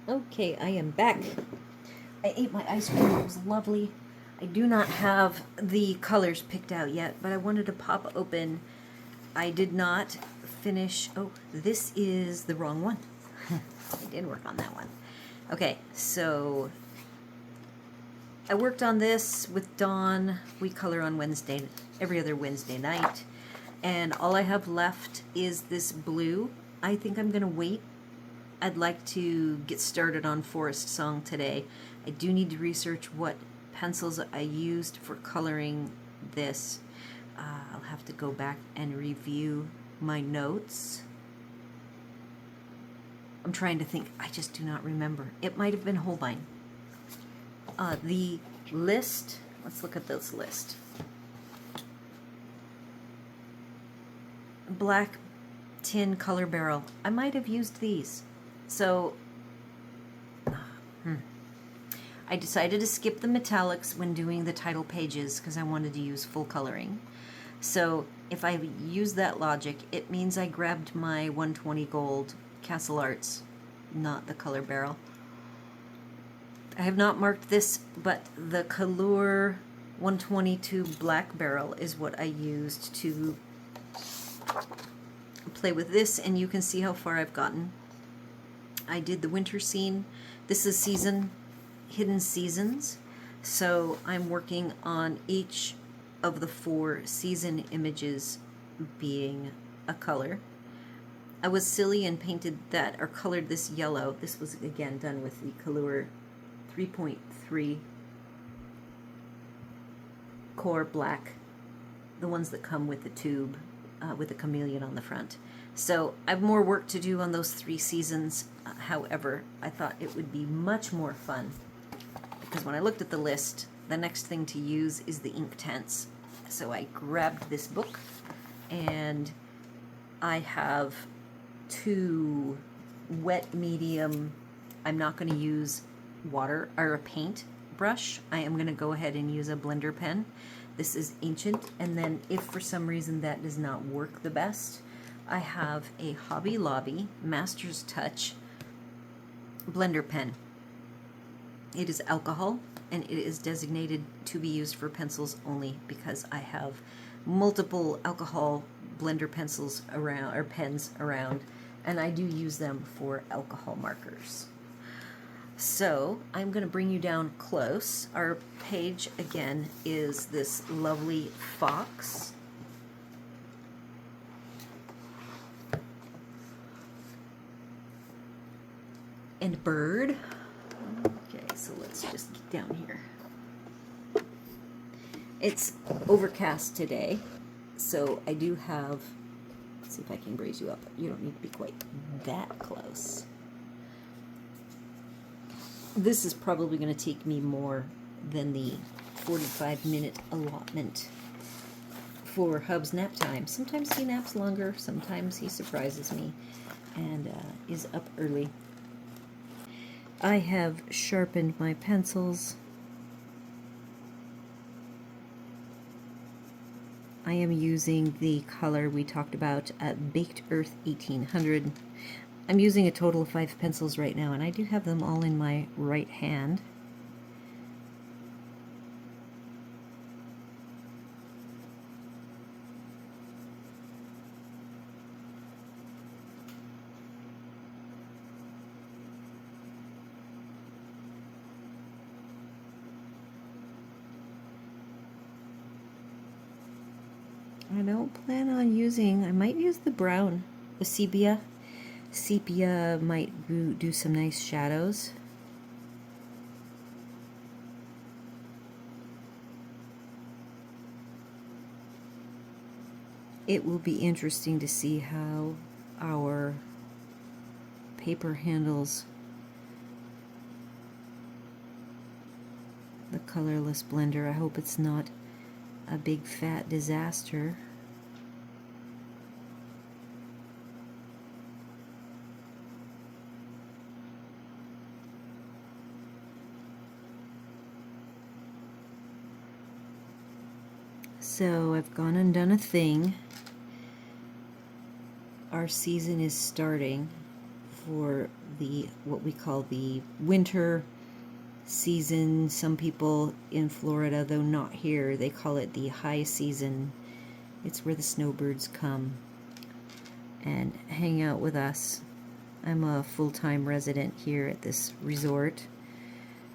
Okay, I am back. I ate my ice cream. It was lovely. I do not have the colors picked out yet, but I wanted to pop open. I did not finish. Oh, this is the wrong one. I didn't work on that one. Okay, so I worked on this with Dawn. We color on Wednesday, every other Wednesday night. And all I have left is this blue. I think I'm going to wait. I'd like to get started on Forest Song today. I do need to research what pencils I used for coloring this. I'll have to go back and review my notes. I'm trying to think. I just do not remember. It might have been Holbein. The list, let's look at this list. Black tin color barrel. I might have used these. So I decided to skip the metallics when doing the title pages because I wanted to use full coloring. So if I use that logic, it means I grabbed my 120 gold Castle Arts, not the color barrel. I have not marked this, but the Color 122 black barrel is what I used to play with this, and you can see how far I've gotten. I did the winter scene. This is hidden seasons, so I'm working on each of the 4 season images being a color. I was silly and painted that, or colored this yellow. This was again done with the Color 3.3 core black, the ones that come with the tube with the chameleon on the front. So I have more work to do on those 3 seasons. However, I thought it would be much more fun because when I looked at the list, the next thing to use is the Inktense. So I grabbed this book, and I have 2 wet medium. I'm not going to use water or a paint brush. I am going to go ahead and use a blender pen. This is Ancient, and then if for some reason that does not work the best, I have a Hobby Lobby Master's Touch blender pen. It is alcohol, and it is designated to be used for pencils only because I have multiple alcohol blender pencils around, or pens around, and I do use them for alcohol markers. So I'm going to bring you down close. Our page again is this lovely fox. And bird. Okay, so let's just get down here. It's overcast today, so I do have, let's see if I can raise you up. You don't need to be quite that close. This is probably going to take me more than the 45-minute allotment for Hub's nap time. Sometimes he naps longer, sometimes he surprises me and is up early. I have sharpened my pencils. I am using the color we talked about at Baked Earth 1800. I'm using a total of 5 pencils right now, and I do have them all in my right hand. I don't plan on using, I might use the brown, the sepia. Sepia might do some nice shadows. It will be interesting to see how our paper handles the colorless blender. I hope it's not a big fat disaster. So I've gone and done a thing. Our season is starting for the what we call the winter season. Some people in Florida, though not here, they call it the high season. It's where the snowbirds come and hang out with us. I'm a full-time resident here at this resort,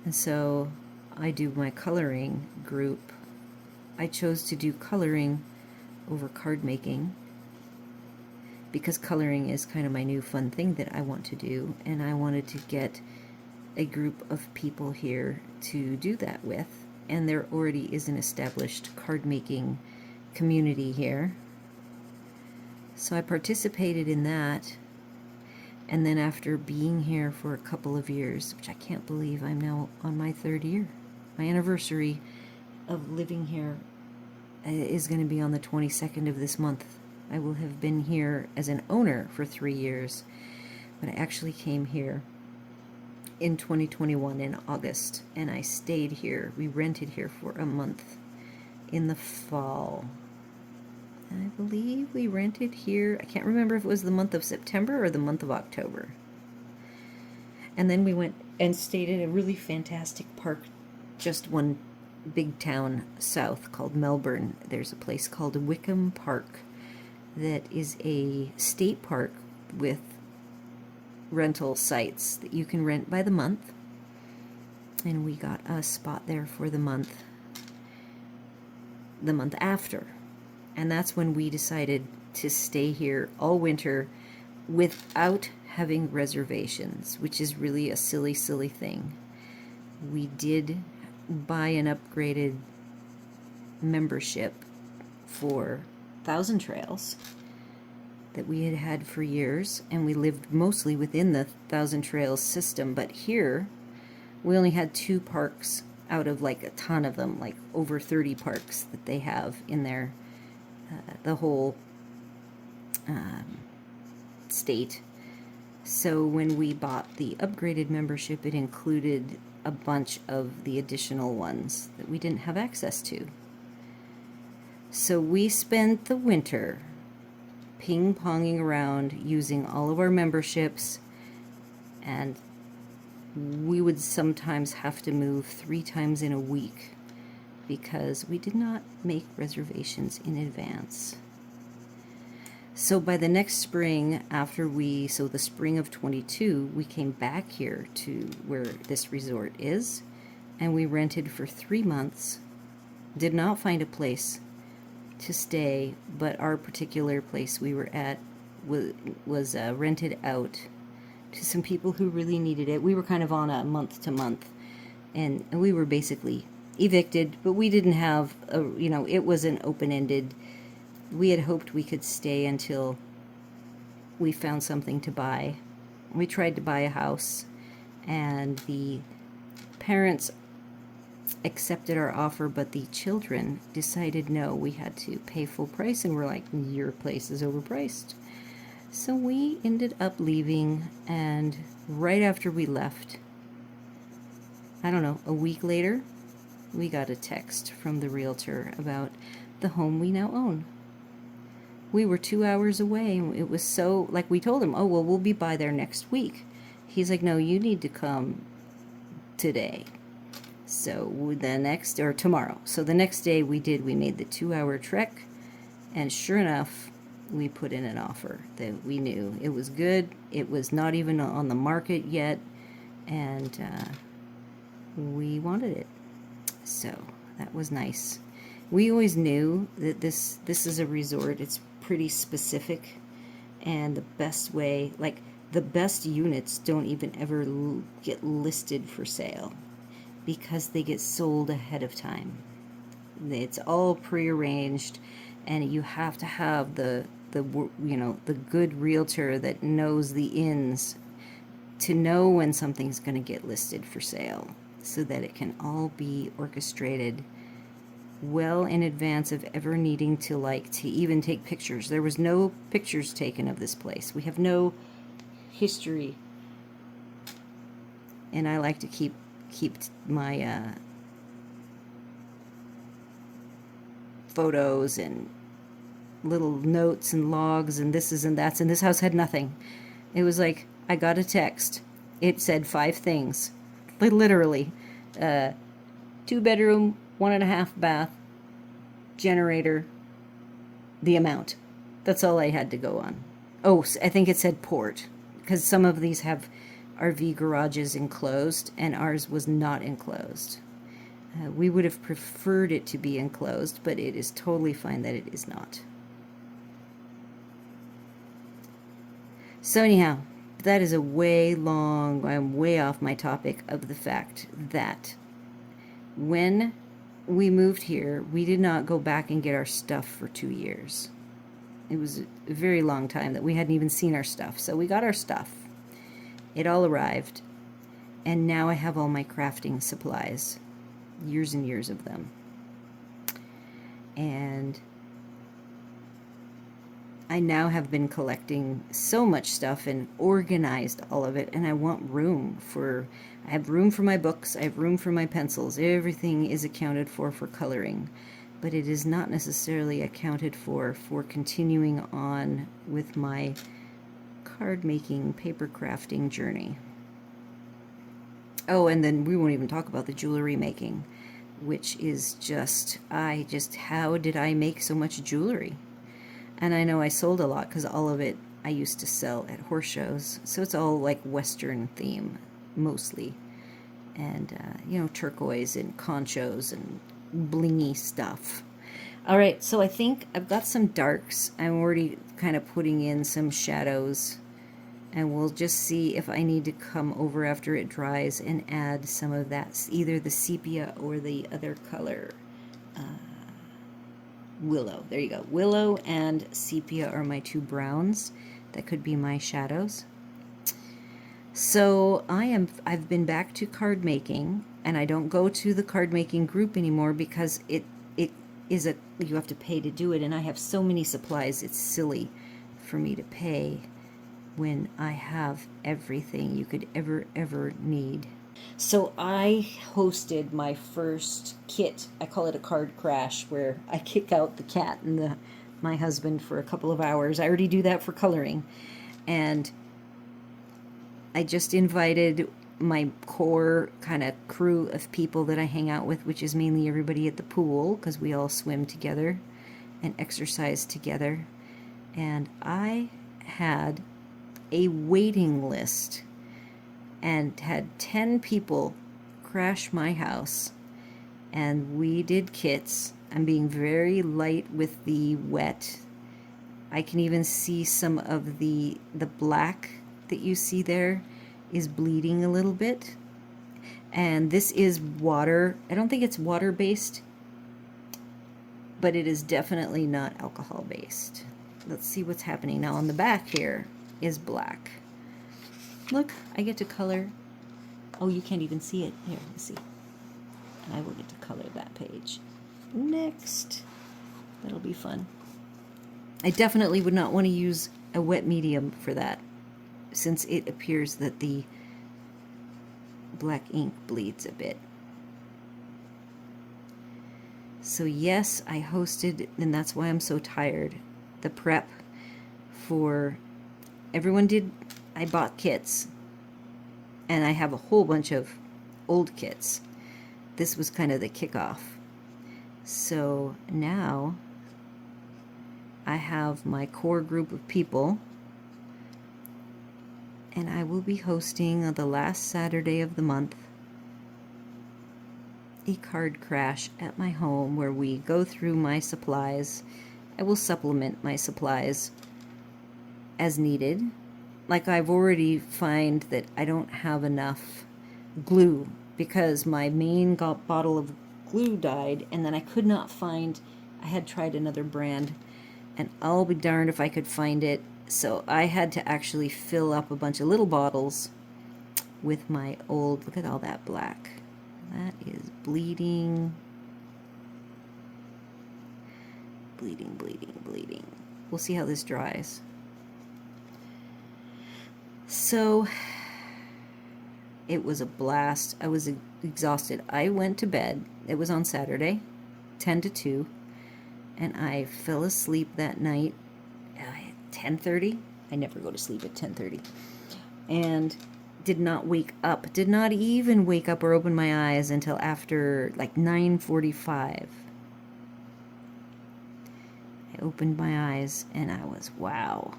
and so I do my coloring group. I chose to do coloring over card making because coloring is kind of my new fun thing that I want to do, and I wanted to get a group of people here to do that with, and there already is an established card making community here. So I participated in that, and then after being here for a couple of years, which I can't believe I'm now on my 3rd year, my anniversary of living here is going to be on the 22nd of this month. I will have been here as an owner for 3 years, but I actually came here in 2021 in August, and I stayed here. We rented here for a month in the fall. I believe we rented here, I can't remember if it was the month of September or the month of October. And then we went and stayed in a really fantastic park just one big town south called Melbourne. There's a place called Wickham Park that is a state park with rental sites that you can rent by the month, and we got a spot there for the month after, and that's when we decided to stay here all winter without having reservations, which is really a silly thing. We did buy an upgraded membership for Thousand Trails that we had had for years, and we lived mostly within the Thousand Trails system, but here we only had 2 parks out of like a ton of them, like over 30 parks that they have in their the whole state. So when we bought the upgraded membership, it included a bunch of the additional ones that we didn't have access to. So we spent the winter ping-ponging around using all of our memberships, and we would sometimes have to move 3 times in a week because we did not make reservations in advance. So by the next spring, so the spring of 22, we came back here to where this resort is, and we rented for 3 months. Did not find a place to stay, but our particular place we were at was rented out to some people who really needed it. We were kind of on a month to month, and we were basically evicted, but we didn't have it wasn't open-ended. We had hoped we could stay until we found something to buy. We tried to buy a house, and the parents accepted our offer, but the children decided no, we had to pay full price, and we're like, your place is overpriced. So we ended up leaving, and right after we left, I don't know, a week later, we got a text from the realtor about the home we now own. We were 2 hours away, and it was so, like, we told him, oh, well, we'll be by there next week. He's like, no, you need to come today. So tomorrow. So the next day we made the 2-hour trek, and sure enough, we put in an offer that we knew it was good. It was not even on the market yet, and we wanted it. So that was nice. We always knew that this is a resort. It's pretty specific, and the best way, like the best units don't even ever get listed for sale because they get sold ahead of time. It's all prearranged, and you have to have the good realtor that knows the ins to know when something's going to get listed for sale, so that it can all be orchestrated well in advance of ever needing to even take pictures. There was no pictures taken of this place. We have no history, and I like to keep my photos and little notes and logs and this and that's, and this house had nothing. It was like I got a text. It said 5 things. Literally. 2-bedroom, 1.5 bath, generator, the amount. That's all I had to go on. Oh, I think it said port, because some of these have RV garages enclosed, and ours was not enclosed. We would have preferred it to be enclosed, but it is totally fine that it is not. So anyhow, that is a way long, I'm way off my topic of the fact that when we moved here, we did not go back and get our stuff for 2 years. It was a very long time that we hadn't even seen our stuff. So we got our stuff. It all arrived. And now I have all my crafting supplies. Years and years of them. And I now have been collecting so much stuff and organized all of it, and I want room for, I have room for my books, I have room for my pencils, everything is accounted for coloring, but it is not necessarily accounted for continuing on with my card making, paper crafting journey. Oh, and then we won't even talk about the jewelry making, which is just, how did I make so much jewelry? And I know I sold a lot because all of it I used to sell at horse shows. So it's all like Western theme, mostly. And, you know, turquoise and conchos and blingy stuff. All right, so I think I've got some darks. I'm already kind of putting in some shadows. And we'll just see if I need to come over after it dries and add some of that, either the sepia or the other color. Willow. There you go. Willow and sepia are my 2 browns. That could be my shadows. So I've been back to card making, and I don't go to the card making group anymore because it is you have to pay to do it, and I have so many supplies. It's silly for me to pay when I have everything you could ever need. So I hosted my first kit. I call it a card crash, where I kick out the cat and my husband for a couple of hours. I already do that for coloring. And I just invited my core kind of crew of people that I hang out with, which is mainly everybody at the pool, because we all swim together and exercise together. And I had a waiting list and had 10 people crash my house, and we did kits. I'm being very light with the wet. I can even see some of the black that you see there is bleeding a little bit, and this is water. I don't think it's water based, but it is definitely not alcohol based. Let's see what's happening now. On the back here is black. Look, I get to color. Oh, you can't even see it. Here, let's see. I will get to color that page. Next. That'll be fun. I definitely would not want to use a wet medium for that, since it appears that the black ink bleeds a bit. So yes, I hosted, and that's why I'm so tired, the prep for everyone did. I bought kits, and I have a whole bunch of old kits. This was kind of the kickoff. So now I have my core group of people, and I will be hosting on the last Saturday of the month a card crash at my home where we go through my supplies. I will supplement my supplies as needed. Like, I've already find that I don't have enough glue because my main bottle of glue died, and then I could not find, I had tried another brand, and I'll be darned if I could find it. So I had to actually fill up a bunch of little bottles with my old, look at all that black. That is bleeding. Bleeding, bleeding, bleeding. We'll see how this dries. So it was a blast. I was exhausted. I went to bed. It was on Saturday, 10 to 2, and I fell asleep that night at 10:30. I never go to sleep at 10:30. and did not wake up. Did not even wake up or open my eyes until after like 9:45. I opened my eyes and I was, wow,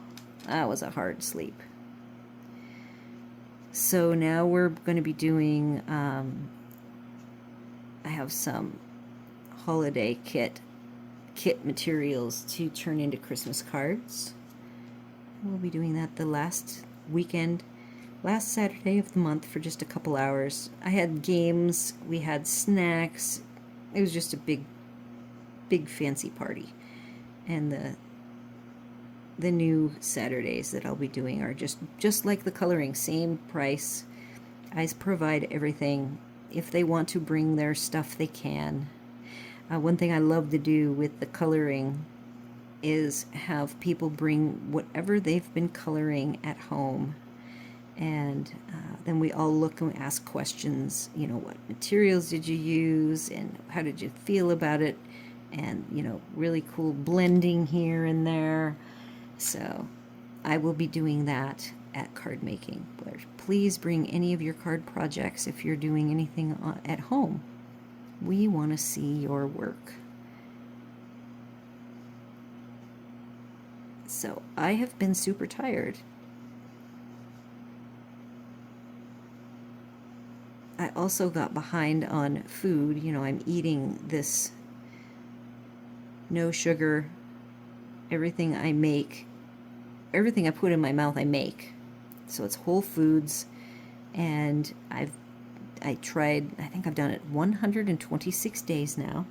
that was a hard sleep. So now we're going to be doing, I have some holiday kit materials to turn into Christmas cards. We'll be doing that the last Saturday of the month for just a couple hours. I had games, we had snacks. It was just a big fancy party. And the new Saturdays that I'll be doing are just like the coloring, same price. I provide everything. If they want to bring their stuff, they can. One thing I love to do with the coloring is have people bring whatever they've been coloring at home, and then we all look and ask questions. You know, what materials did you use, and how did you feel about it, and you know, really cool blending here and there. So I will be doing that at card making. Please bring any of your card projects if you're doing anything at home. We want to see your work. So I have been super tired. I also got behind on food. You know, I'm eating this no sugar, everything I make, everything I put in my mouth I make. So it's whole foods, and I think I've done it 126 days now.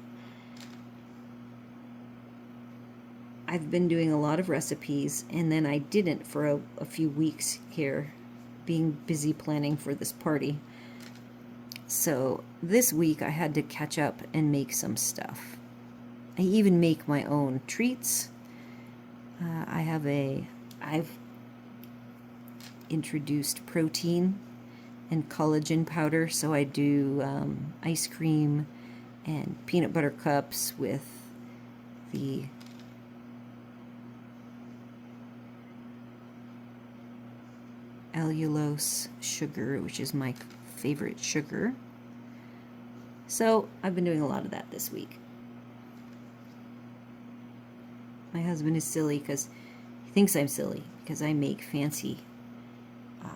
I've been doing a lot of recipes, and then I didn't for a few weeks here, being busy planning for this party. So this week I had to catch up and make some stuff. I even make my own treats. I've introduced protein and collagen powder, so I do ice cream and peanut butter cups with the allulose sugar, which is my favorite sugar. So I've been doing a lot of that this week. My husband is silly because he thinks I'm silly because I make fancy.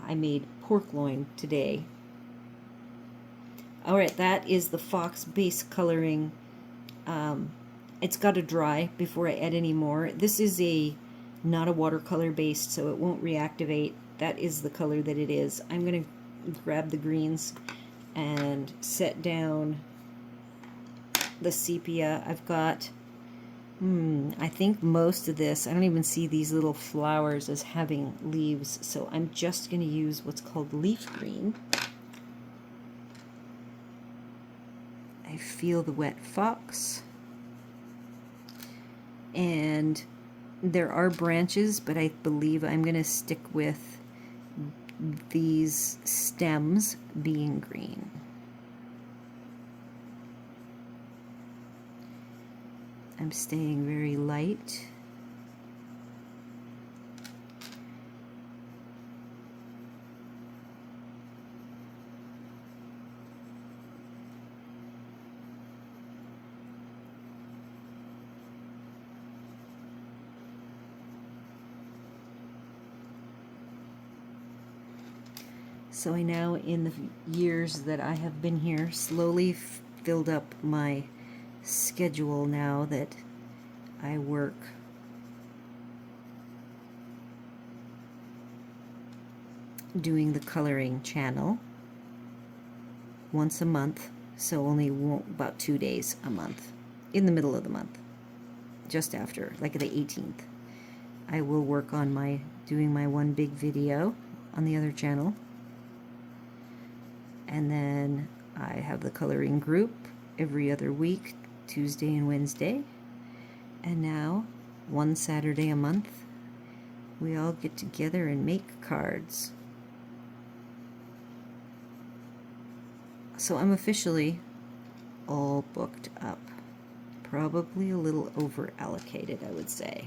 I made pork loin today. Alright, that is the Fox base coloring. It's got to dry before I add any more. This is not a watercolor based, so it won't reactivate. That is the color that it is. I'm going to grab the greens and set down the sepia. I've got, I think most of this, I don't even see these little flowers as having leaves, so I'm just going to use what's called leaf green. I feel the wet fox. And there are branches, but I believe I'm going to stick with these stems being green. I'm staying very light. So I now, in the years that I have been here, slowly filled up my schedule now that I work doing the coloring channel once a month, so only about 2 days a month, in the middle of the month, just after, like the 18th. I will work on doing my one big video on the other channel. And then I have the coloring group every other week, Tuesday and Wednesday. And now, one Saturday a month, we all get together and make cards. So I'm officially all booked up. Probably a little over allocated, I would say.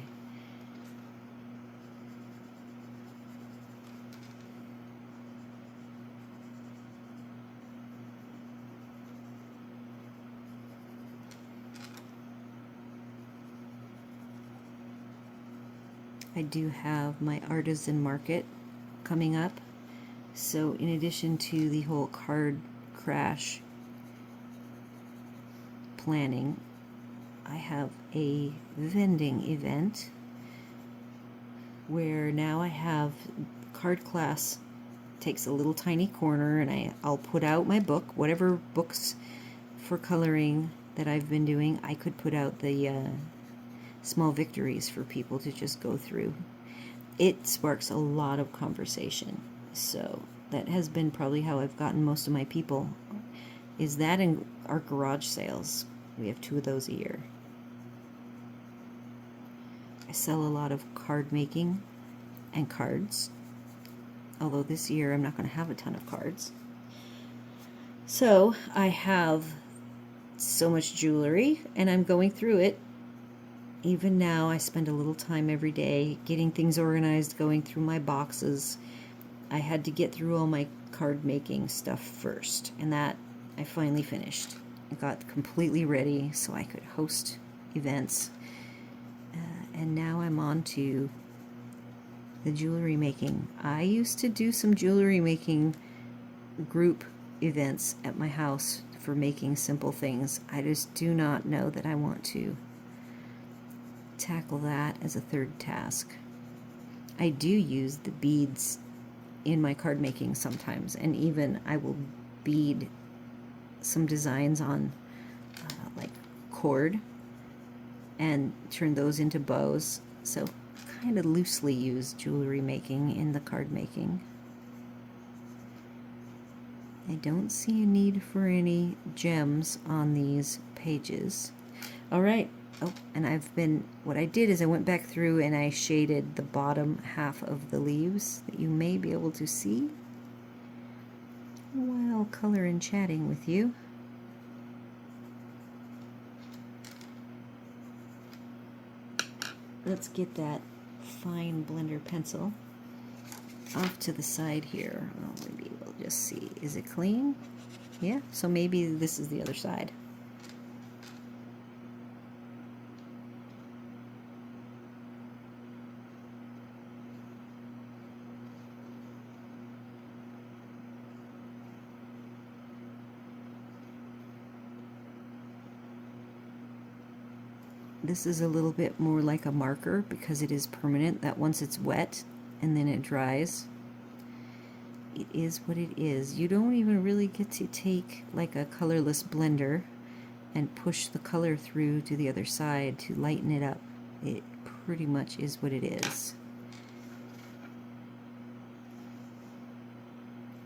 I do have my artisan market coming up. So in addition to the whole card crash planning, I have a vending event where now I have card class takes a little tiny corner, and I'll put out my book, whatever books for coloring that I've been doing. I could put out the small victories for people to just go through. It sparks a lot of conversation, so that has been probably how I've gotten most of my people, is that in our garage sales. We have 2 of those a year. I sell a lot of card making and cards, although this year I'm not going to have a ton of cards. So I have so much jewelry, and I'm going through it. Even now, I spend a little time every day getting things organized, going through my boxes. I had to get through all my card making stuff first, and that I finally finished. I got completely ready so I could host events. And now I'm on to the jewelry making. I used to do some jewelry making group events at my house for making simple things. I just do not know that I want to tackle that as a third task. I do use the beads in my card making sometimes, and even I will bead some designs on like cord and turn those into bows. So kind of loosely use jewelry making in the card making. I don't see a need for any gems on these pages. All right. Oh, and what I did is I went back through and I shaded the bottom half of the leaves that you may be able to see while color and chatting with you. Let's get that fine blender pencil off to the side here. Oh, maybe we'll just see. Is it clean? Yeah, so maybe this is the other side. This is a little bit more like a marker because it is permanent, that once it's wet and then it dries, it is what it is. You don't even really get to take like a colorless blender and push the color through to the other side to lighten it up. It pretty much is what it is.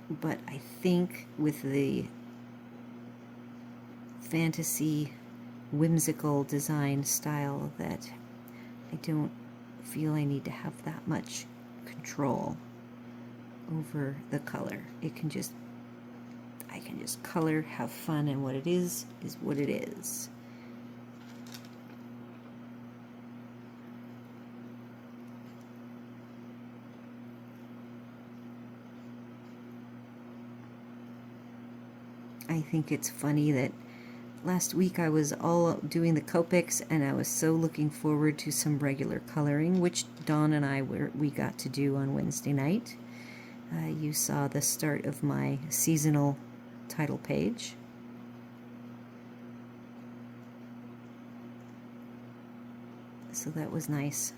But I think with the fantasy whimsical design style that I don't feel I need to have that much control over the color. I can just color, have fun, and what it is what it is. I think it's funny that last week I was all doing the Copics, and I was so looking forward to some regular coloring, which Dawn and we got to do on Wednesday night. You saw the start of my seasonal title page. So that was nice.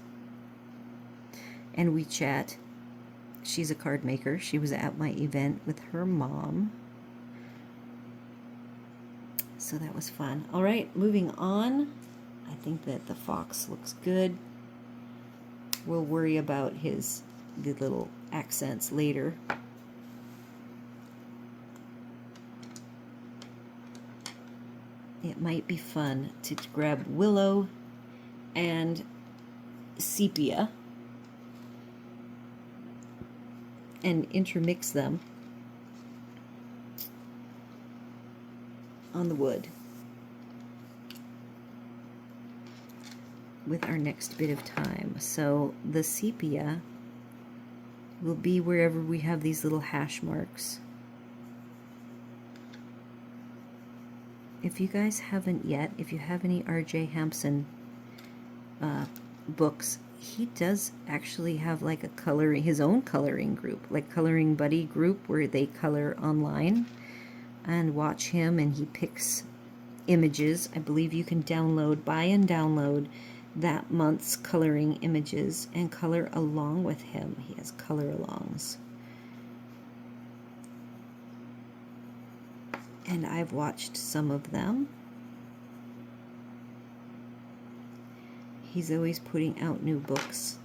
And we chat. She's a card maker. She was at my event with her mom. So that was fun. All right, moving on. I think that the fox looks good. We'll worry about the little accents later. It might be fun to grab willow and sepia and intermix them on the wood with our next bit of time. So the sepia will be wherever we have these little hash marks. If you guys haven't yet, if you have any R.J. Hampson books, he does actually have like a coloring, his own coloring group, like Coloring Buddy group, where they color online, and watch him and he picks images. I believe you can buy and download that month's coloring images and color along with him. He has color alongs. And I've watched some of them. He's always putting out new books.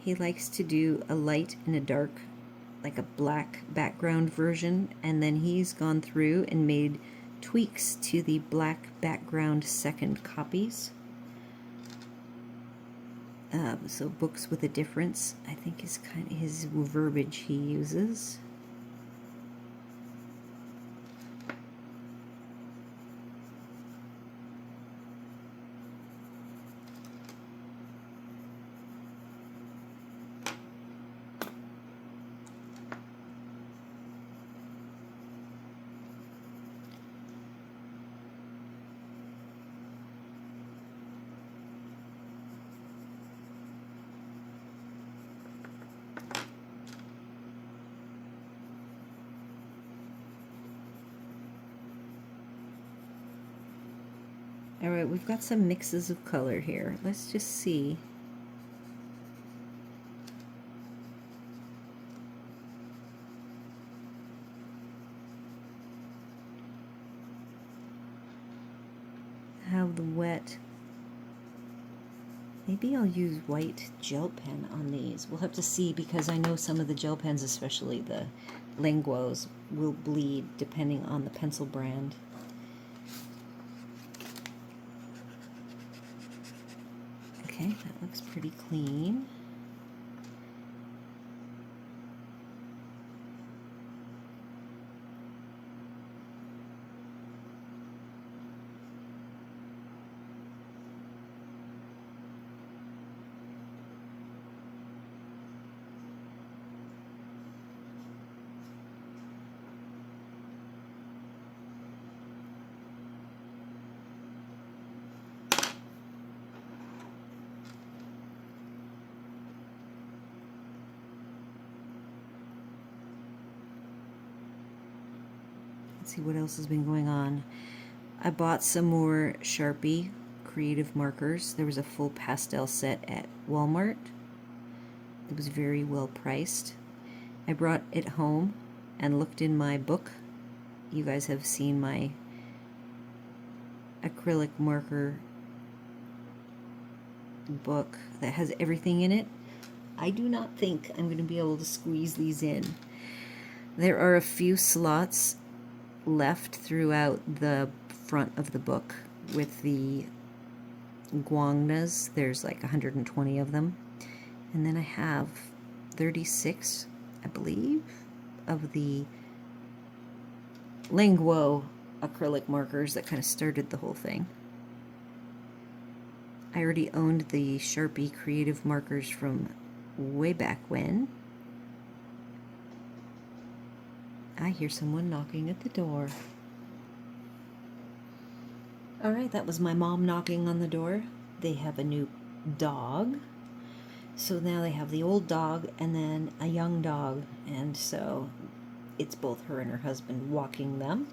He likes to do a light and a dark, like a black background version, and then he's gone through and made tweaks to the black background second copies. So books with a difference, I think, is kind of his verbiage he uses. Alright, we've got some mixes of color here. Let's just see. How the wet. Maybe I'll use white gel pen on these. We'll have to see, because I know some of the gel pens, especially the Linguos, will bleed depending on the pencil brand. Okay, that looks pretty clean. Let's see what else has been going on. I bought some more Sharpie creative markers. There was a full pastel set at Walmart. It was very well priced. I brought it home and looked in my book. You guys have seen my acrylic marker book that has everything in it. I do not think I'm going to be able to squeeze these in. There are a few slots left throughout the front of the book with the guangnas. There's like 120 of them. And then I have 36, I believe, of the Linguo acrylic markers that kind of started the whole thing. I already owned the Sharpie creative markers from way back when. I hear someone knocking at the door. Alright, that was my mom knocking on the door. They have a new dog. So now they have the old dog and then a young dog. And so it's both her and her husband walking them.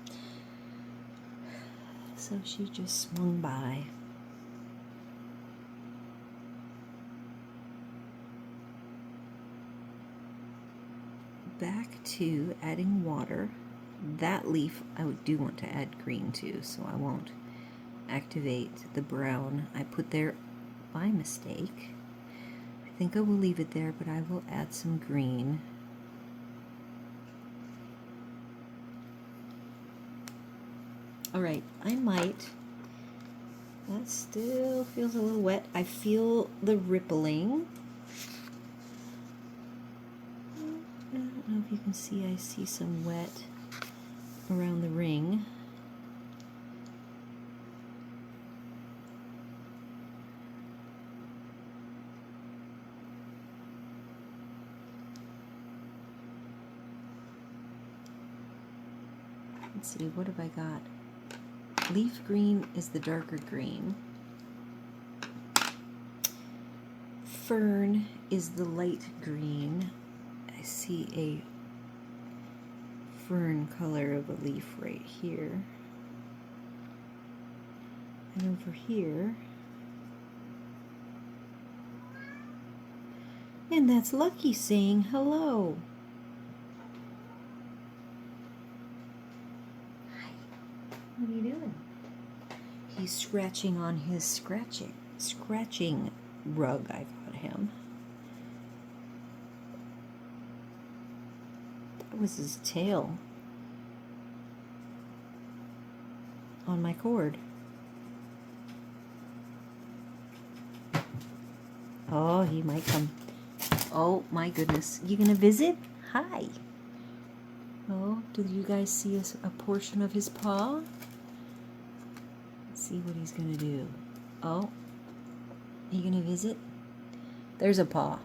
So she just swung by. Back to adding water. That leaf I do want to add green to, so I won't activate the brown I put there by mistake. I think I will leave it there, but I will add some green. Alright, I might. That still feels a little wet. I feel the rippling. I don't know if you can see, I see some wet around the ring. Let's see, what have I got? Leaf green is the darker green. fern is the light green. I see a fern color of a leaf right here. And over here, and that's Lucky saying hello. Hi. What are you doing? He's scratching on his scratching rug I got him. That was his tail on my cord. Oh, he might come. Oh my goodness. You gonna visit? Hi. Oh, did you guys see a portion of his paw? Let's see what he's gonna do. Oh, you gonna visit? There's a paw.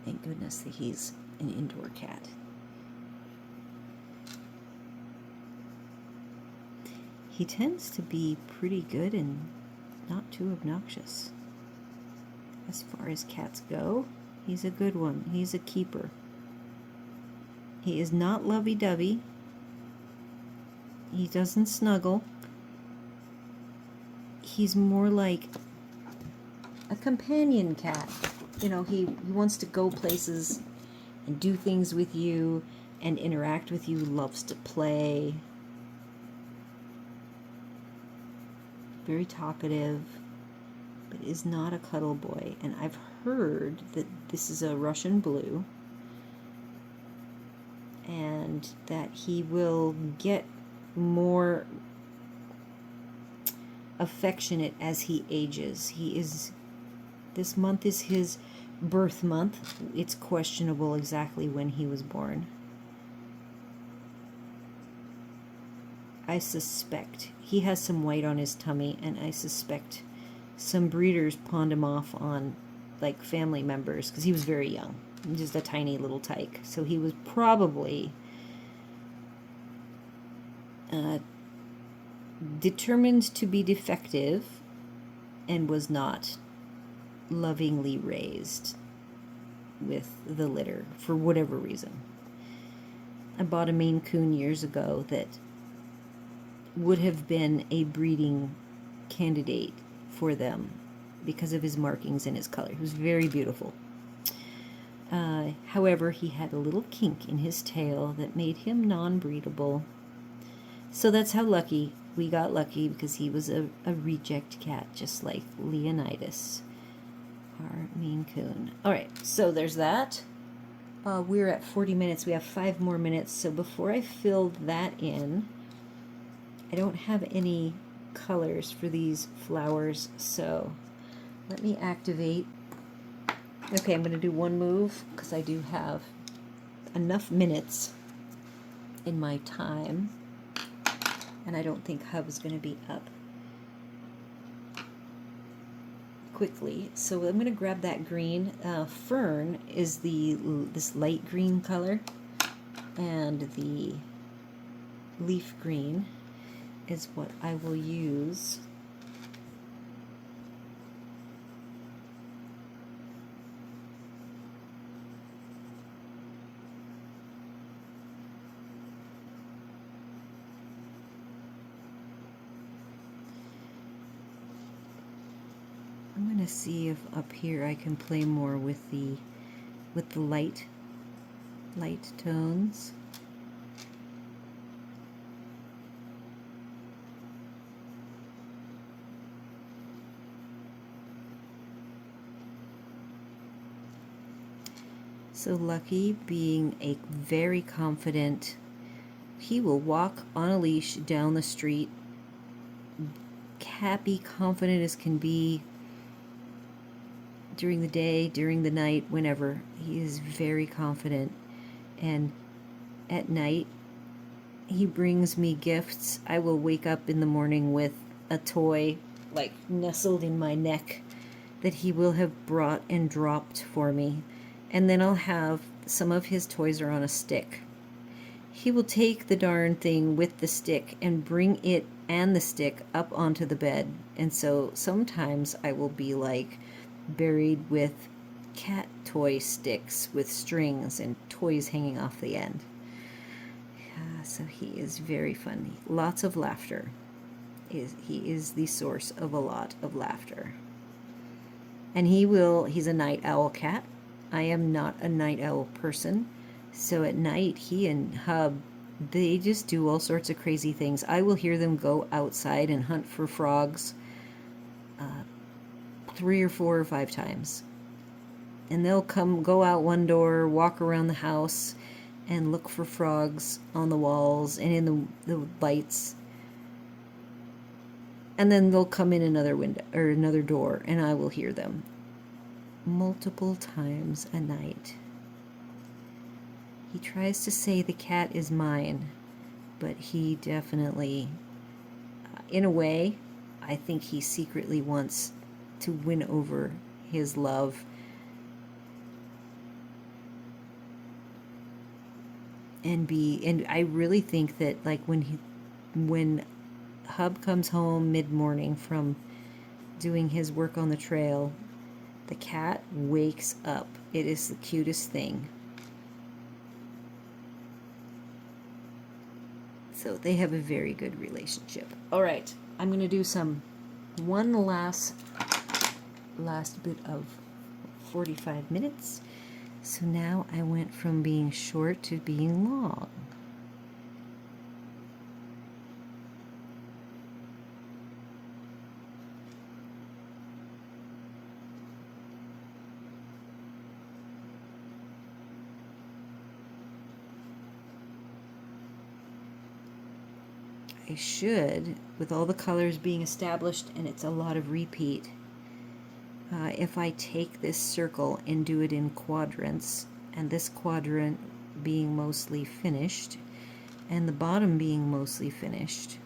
Thank goodness that he's an indoor cat. He tends to be pretty good and not too obnoxious. As far as cats go, he's a good one. He's a keeper. He is not lovey-dovey. He doesn't snuggle. He's more like a companion cat. You know, he wants to go places and do things with you and interact with you, loves to play. Very talkative, but is not a cuddle boy. And I've heard that this is a Russian blue and that he will get more affectionate as he ages. This month is his birth month. It's questionable exactly when he was born. I suspect he has some white on his tummy, and I suspect some breeders pawned him off on like family members because he was very young, just a tiny little tyke. So he was probably determined to be defective and was not lovingly raised with the litter for whatever reason. I bought a Maine Coon years ago that would have been a breeding candidate for them because of his markings and his color. He was very beautiful. However, he had a little kink in his tail that made him non-breedable. So that's how we got lucky, because he was a reject cat, just like Leonidas, our Maine Coon. All right, so there's that. We're at 40 minutes. We have 5 more minutes. So before I fill that in, I don't have any colors for these flowers, so let me activate. Okay, I'm going to do one move because I do have enough minutes in my time, and I don't think Hub is going to be up quickly. So I'm going to grab that green. Fern is this light green color, and the leaf green is what I will use. I'm going to see if up here I can play more with the light tones. So Lucky, being a very confident, he will walk on a leash down the street, happy, confident as can be, during the day, during the night, whenever. He is very confident. And at night, he brings me gifts. I will wake up in the morning with a toy like nestled in my neck that he will have brought and dropped for me. And then I'll have some of his toys are on a stick. He will take the darn thing with the stick and bring it and the stick up onto the bed. And so sometimes I will be like buried with cat toy sticks with strings and toys hanging off the end. Yeah, so he is very funny. Lots of laughter. He is the source of a lot of laughter. And he's a night owl cat. I am not a night owl person. So at night, he and Hub, they just do all sorts of crazy things. I will hear them go outside and hunt for frogs 3 or 4 or 5 times. And they'll go out one door, walk around the house, and look for frogs on the walls and in the lights. And then they'll come in another window or another door, and I will hear them multiple times a night. He tries to say the cat is mine, but he definitely, in a way, I think he secretly wants to win over his love. And I really think that, like, when Hub comes home mid-morning from doing his work on the trail, the cat wakes up. It is the cutest thing. So they have a very good relationship. All right, I'm going to do one last bit of 45 minutes. So now I went from being short to being long. I should, with all the colors being established, and it's a lot of repeat, if I take this circle and do it in quadrants, and this quadrant being mostly finished, and the bottom being mostly finished,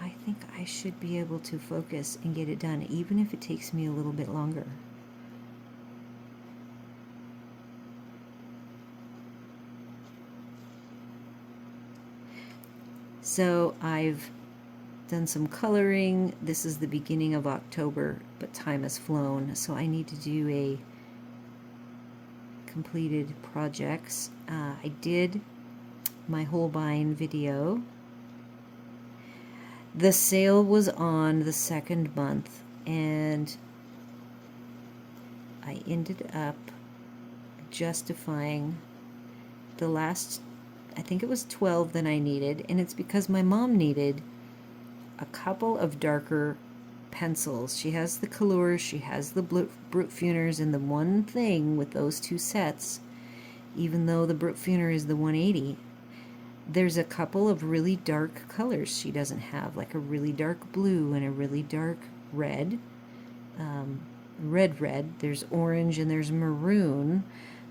I think I should be able to focus and get it done, even if it takes me a little bit longer. So I've done some coloring. This is the beginning of October, but time has flown, so I need to do a completed projects. I did my Holbein video. The sale was on the 2nd month, and I ended up justifying the last, I think it was 12 that I needed, and it's because my mom needed a couple of darker pencils. She has the Colors, she has the Brutfuners, and the one thing with those 2 sets, even though the Brutfuner is the 180, there's a couple of really dark colors she doesn't have, like a really dark blue and a really dark red. Red. There's orange and there's maroon.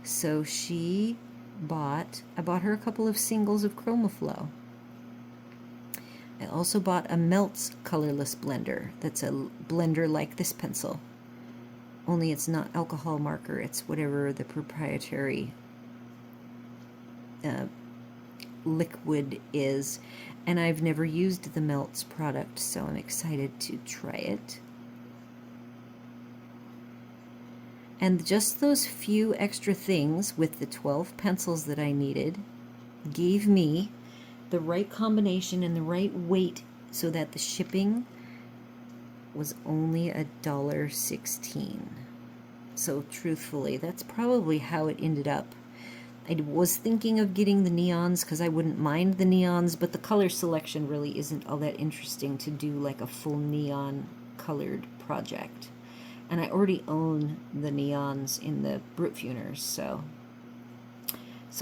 So I bought her a couple of singles of ChromaFlow. I also bought a Melts colorless blender. That's a blender like this pencil, only it's not alcohol marker, it's whatever the proprietary liquid is, and I've never used the Melts product, so I'm excited to try it. And just those few extra things with the 12 pencils that I needed gave me the right combination and the right weight so that the shipping was only $1.16. So truthfully, that's probably how it ended up. I was thinking of getting the neons because I wouldn't mind the neons, but the color selection really isn't all that interesting to do like a full neon colored project. And I already own the neons in the Brutfuners, so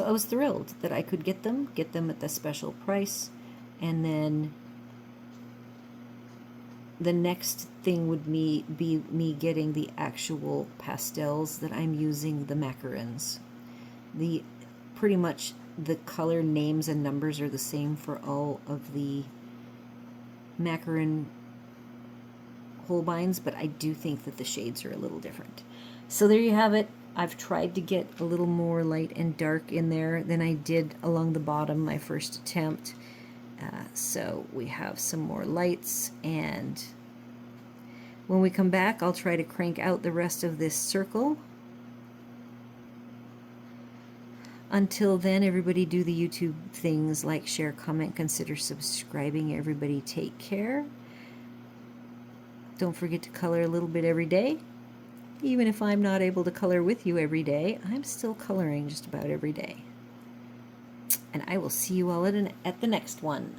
I was thrilled that I could get them at the special price. And then the next thing would be me getting the actual pastels that I'm using, the macarons. Pretty much the color names and numbers are the same for all of the macaron Holbeins, but I do think that the shades are a little different. So there you have it. I've tried to get a little more light and dark in there than I did along the bottom my first attempt. So we have some more lights, and When we come back, I'll try to crank out the rest of this circle. Until then, everybody do the YouTube things, like, share, comment, consider subscribing. Everybody take care. Don't forget to color a little bit every day. Even if I'm not able to color with you every day, I'm still coloring just about every day. And I will see you all at the next one.